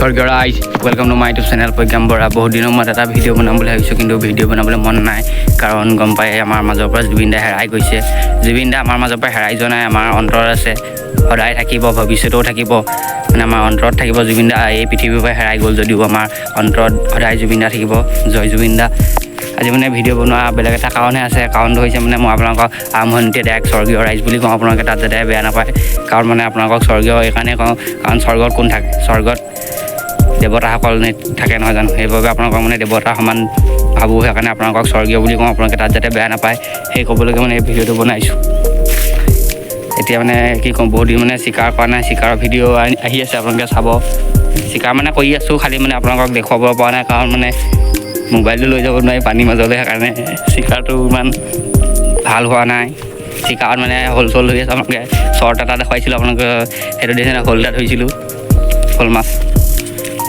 স্বৰ্গীয় ৰাইজ welcome to my YouTube channel Pragyan Bora. বহুত দিনৰ মূৰত এটা ভিডিঅ' বনাম বুলি ভাবিছোঁ, কিন্তু ভিডিঅ' বনাবলৈ মন নাই। কাৰণ গম পাই আমাৰ মাজৰ পৰা জুবিন দা হেৰাই গৈছে। জুবিন দা আমাৰ মাজৰ পৰা হেৰাই যোৱা নাই, আমাৰ অন্তৰত আছে, সদায় থাকিব, ভৱিষ্যতেও থাকিব। মানে আমাৰ অন্তৰত থাকিব। জুবিন দা এই পৃথিৱীৰ পৰা হেৰাই গ'ল যদিও আমাৰ অন্তৰত সদায় জুবিন দা থাকিব। জয় জুবিন দা। আজি মানে ভিডিঅ' বনোৱা বেলেগ এটা কাৰণহে আছে। কাৰণটো হৈছে মানে মই আপোনালোকক আৰম্ভণিতে ডাইৰেক্ট স্বৰ্গীয় ৰাইজ বুলি কওঁ, আপোনালোকে তাত যাতে বেয়া নাপায়। কাৰণ মানে আপোনালোকক স্বৰ্গীয় এইকাৰণে কওঁ, কাৰণ স্বৰ্গত কোন থাকে? স্বৰ্গত দেৱতাসকল থাকে নহয় জানো? সেইবাবে আপোনালোকক মানে দেৱতাৰ সমান ভাবোঁ, সেইকাৰণে আপোনালোকক স্বৰ্গীয় বুলি কওঁ। আপোনালোকে তাত যাতে বেয়া নাপায় সেই ক'বলৈকে মানে এই ভিডিঅ'টো বনাইছোঁ। এতিয়া মানে কি ক'ম, বহুত দিন মানে চিকাৰ কৰা নাই, চিকাৰৰ ভিডিঅ' আহি আছে, আপোনালোকে চাব। চিকাৰ মানে কৰি আছোঁ, খালি মানে আপোনালোকক দেখুৱাব পৰা নাই, কাৰণ মানে মোবাইলটো লৈ যাব নোৱাৰি পানীৰ মাজলৈ, সেইকাৰণে চিকাৰটো ইমান ভাল হোৱা নাই। চিকাৰত মানে শ'ল চল ধৰি আছে। আপোনালোকে শ্বৰ্ট এটা দেখুৱাইছিলোঁ, আপোনালোকে সেইটো দিছে শ'ল এটা ধৰিছিলোঁ, শ'ল মাছ।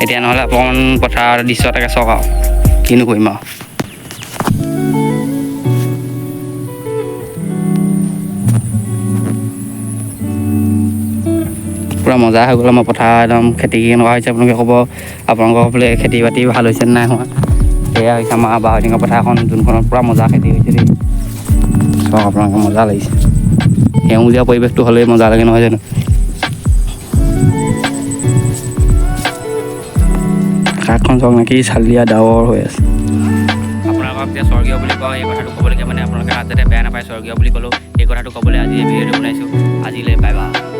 এতিয়া নহ'লে অকণমান পথাৰৰ দৃশ্য এটাকে চাওক আৰু কিনো কৰিম আৰু। পূৰা মজা হৈ গ'ল আমাৰ পথাৰ, একদম খেতি কেনেকুৱা হৈছে আপোনালোকে ক'ব। আপোনালোকৰ বোলে খেতি বাতি ভাল হৈছে নাই হোৱা? এয়া হৈছে আমাৰ বাৰটিঙৰ পথাৰখন, যোনখনত পূৰা মজা খেতি হৈছে দেই। চাওক আপোনালোকে, মজা লাগিছে। সেউজীয়া পৰিৱেশটো হ'লেই মজা লাগে নহয় জানো? আকাশখন চাওক নেকি চালিয়া ডাৱৰ হৈ আছে। আপোনালোকক যে স্বৰ্গীয় বুলি কওঁ, এই কথাটো ক'বলৈকে মানে আপোনালোকে তাত যাতে বেয়া নাপায়, স্বৰ্গীয় বুলি ক'লেও এই কথাটো ক'বলৈ আজি এই ভিডিঅ'টো বনাইছোঁ। আজিলৈ বাই বাই।